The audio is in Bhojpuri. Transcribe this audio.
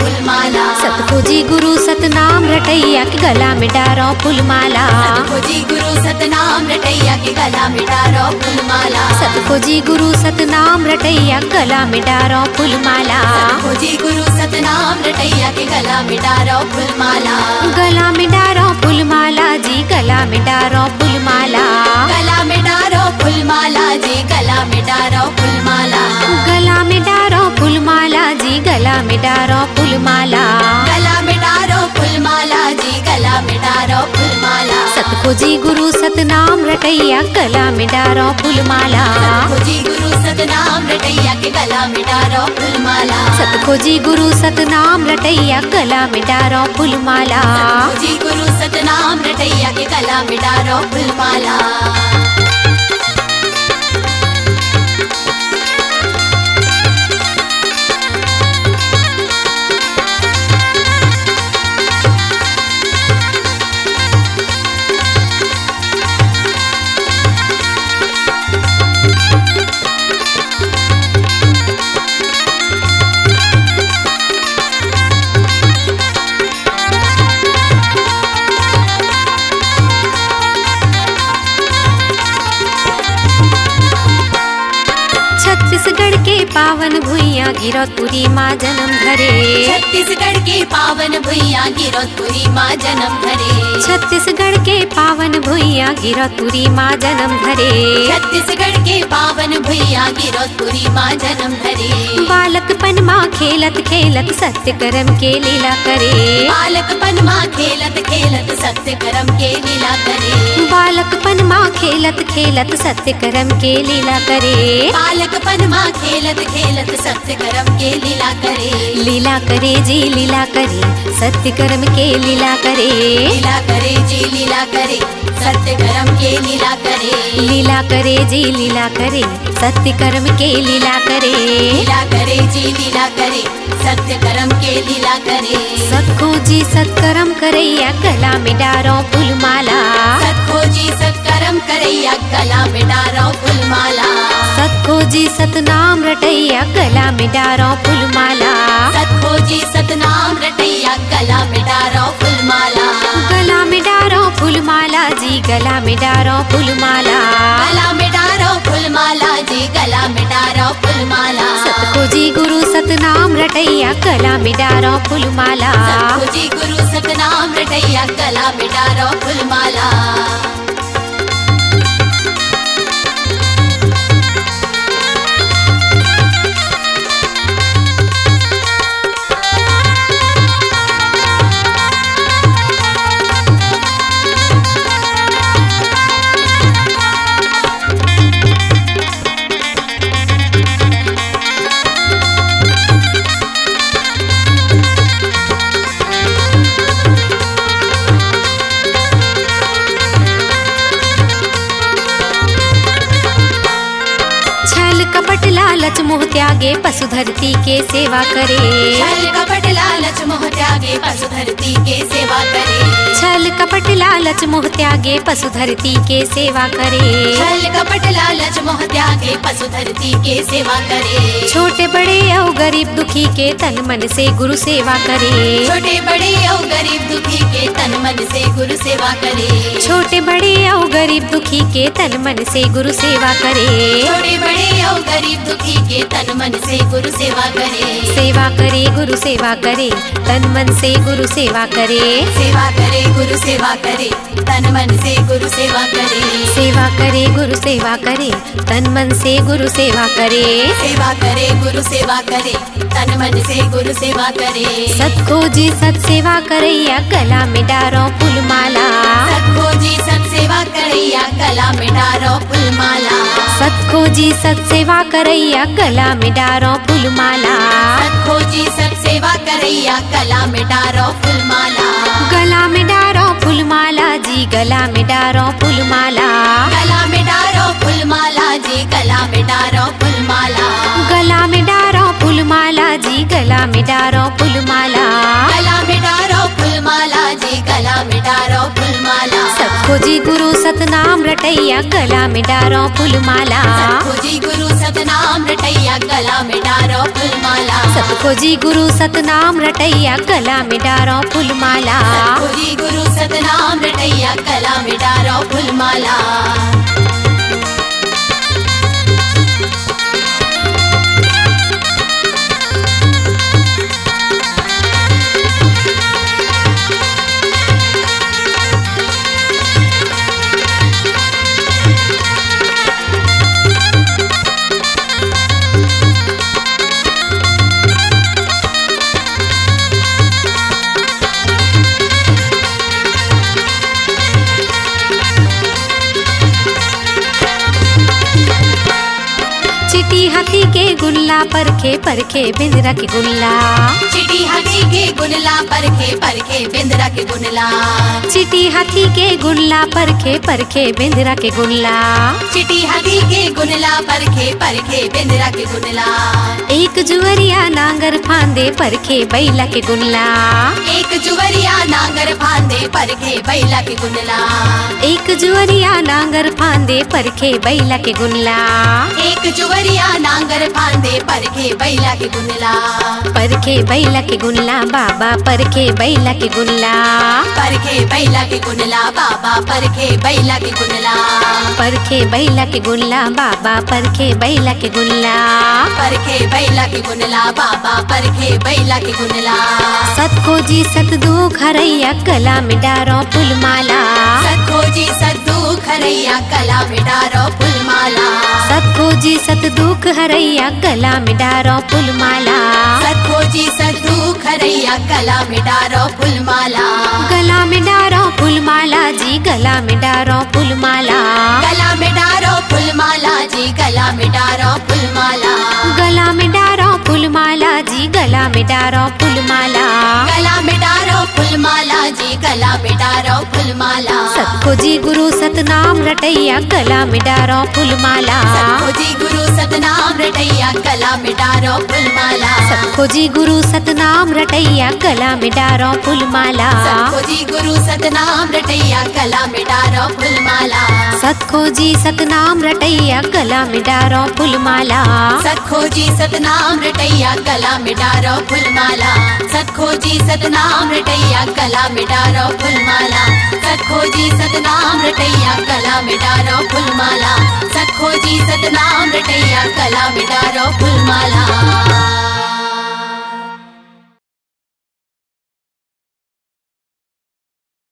फूलमाला। सतखोजी गुरु सतनाम रटैया के गला में डारो फूलमाला। सतखोजी गुरु सतनाम रटैया के गला में डारो फूलमाला। सतखोजी गुरु सतनाम रटैया गला में डारो फूलमाला। सतखोजी गुरु सतनाम रटैया के गला में डारो फूलमाला। गला में डारो फूलमाला जी गला में डारो फूलमाला। गला में डारो फूलमाला जी गला में डारो फूलमाला। गला में डारो फूलमाला जी गला में डारो फूलमाला। गला में डारो फूलमाला जी गला में डारो फूलमाला। सतखोजी गुरु सतनाम रटैया गला में डारो फूलमाला। सतखोजी गुरु सतनाम रटैया के गला में डारो फूलमाला। सतखोजी गुरु सतनाम रटैया गला में डारो फूलमाला। सतखोजी गुरु सतनाम रटैया के गला में डारो फूलमाला। छत्तीसगढ़ के पावन भुइया गिरौदपुरी माँ जन्म धरे। छत्तीसगढ़ के पावन भुइया गिरौदपुरी माँ जन्म धरे। छत्तीसगढ़ के पावन भुइया गिरौदपुरी माँ जन्म धरे। छत्तीसगढ़ के पावन भुइया गिरौदपुरी माँ जन्म धरे। बालकपन माँ खेलत खेलत सत्य कर्म के लीला करे। बालकपन माँ खेलत खेलत सत्य कर्म के लीला करे। बालकपन माँ खेलत खेलत सत्य कर्म के लीला करे। बालकपन माँ खेलत खेलत सत्य कर्म के लीला करे। लीला करे जी लीला करे सत्य कर्म के लीला करे। लीला करे जी लीला करे सत्य कर्म के लीला करे। लीला करे जी लीला करे सत्य कर्म के लीला करे। लीला करे जी लीला करे सत्य कर्म के लीला करे। सतखोजी सत्कर्म करैया गला में डारो फूलमाला। सतखोजी सत्कर्म करैया गला में डारो फूलमाला। सतखोजी सतनाम रटैया गला में डारो फूलमाला। सतखोजी सतनाम रटैया गला में डारो फूलमाला। गला में डारो फूलमाला जी गला में डारो फूलमाला। गला में डारो फूलमाला जी गला में डारो फूलमाला। सतखोजी गुरु सतनाम रटैया गला में डारो फूलमाला। सतखोजी गुरु सतनाम रटैया गला में डारो फूलमाला। कपट लालच मोह त्यागे पशु धरती के सेवा करे। छल कपट लालच मोह त्यागे पशु धरती के सेवा करे। छल कपट लालच मोह त्यागे पशु धरती के सेवा करे। छल कपट लालच मोह त्यागे पशु धरती के सेवा करे। छोटे बड़े और गरीब दुखी के तन मन से गुरु सेवा करे। छोटे बड़े और गरीब दुखी के तन मन से गुरु सेवा करे। छोटे बड़े और गरीब दुखी के तन मन से गुरु सेवा करे। छोटे बड़े और गरीब दुखी के तन मन से गुरु सेवा करे। सेवा करे गुरु सेवा करे तन मन से गुरु सेवा करे। सेवा करे गुरु सेवा करे तन मन से गुरु सेवा करे। सेवा करे गुरु सेवा करे तन मन से गुरु सेवा करे। सेवा करे गुरु सेवा करे तन मन से गुरु सेवा करे। सतखोजी सत सेवा करैया गला में डारो फूलमाला। सतखोजी सत सेवा करैया गला में डारो फूलमाला। सतखोजी सत सेवा करैया गला में डारो फूलमाला। सतखोजी सत सेवा करैया गला में डारो फूलमाला। गला में डारो फूलमाला जी गला में डारो फूलमाला। गला में डारो फूलमाला जी गला में डारो फूलमाला। गला में डारो फूलमाला जी गला में डारो फूलमाला। गला में डारो फूलमाला जी गला में डारो फूलमाला। सतखोजी गुरु सतनाम रटैया गला में डारो फूलमाला सतखोजी गुरु सतनाम रटैया गला में डारो फूलमाला सतखोजी गुरु सतनाम रटैया गला में डारो फूलमाला सतखोजी गुरु सतनाम रटैया गला में डारो फूलमाला चिटी हाथी के गुल्ला परखे परखे बिंदरा के गुल्ला चिटी हाथी के गुनला परखे बिंदरा के गुनला चिटी हाथी के गुल्ला परखे परखे बिंदरा के गुल्ला चिटी हाथी के गुनला परखे बिंदरा के गुनला एक जुवरिया नांगर फांदे परखे बैला के गुल्ला एक जुवरिया नांगर फांदे परखे बैला के गुनला एक जुवरिया नांगर फांदे परखे बैला के गुल्ला एक जुवरिया नांगर फांदे परखे बैला के गुनला परखे बैला के गुल्ला बाबा परखे बैला के गुल्ला परखे बैला के गुनला बाबा परखे बैला के गुनला परखे बैला के गुल्ला बाबा परखे बैला के गुल्ला परखे बैला के गुनला बाबा परखे बैला के गुनला सतखोजी सतदुख हरैया गला में डारो फूलमाला सतखोजी सतदुख हरैया गला में डारो फूलमाला सतखोजी सतदुख हरैया गला में डारो फूलमाला सतखोजी सतदुख हरैया गला में डारो फूलमाला गला में डारो फूलमाला जी गला में डारो फूलमाला गला में डारो फूलमाला जी गला में डारो फूलमाला गला में डारो फूलमाला जी गला में डारो फूलमाला गला में डारो फूलमाला जी गला में डारो फूलमाला सतखोजी गुरु सतनाम रटैया गला में डारो फूलमाला सतखोजी गुरु सतनाम रटैया गला में डारो फूलमाला सतखोजी गुरु सतनाम रटैया गला में डारो फूलमाला सतखोजी गुरु सतनाम रटैया गला में डारो फूलमाला सतखोजी सतनाम रटैया गला में डारो फूलमाला सतखोजी सतनाम रटैया गला में डारो फूलमाला सतखोजी सतनाम रटैया गला में डारो फूलमाला सतखोजी सतनाम रटैया गला में डारो फूलमाला सतखोजी सतनाम रटैया गला में डारो फूलमाला।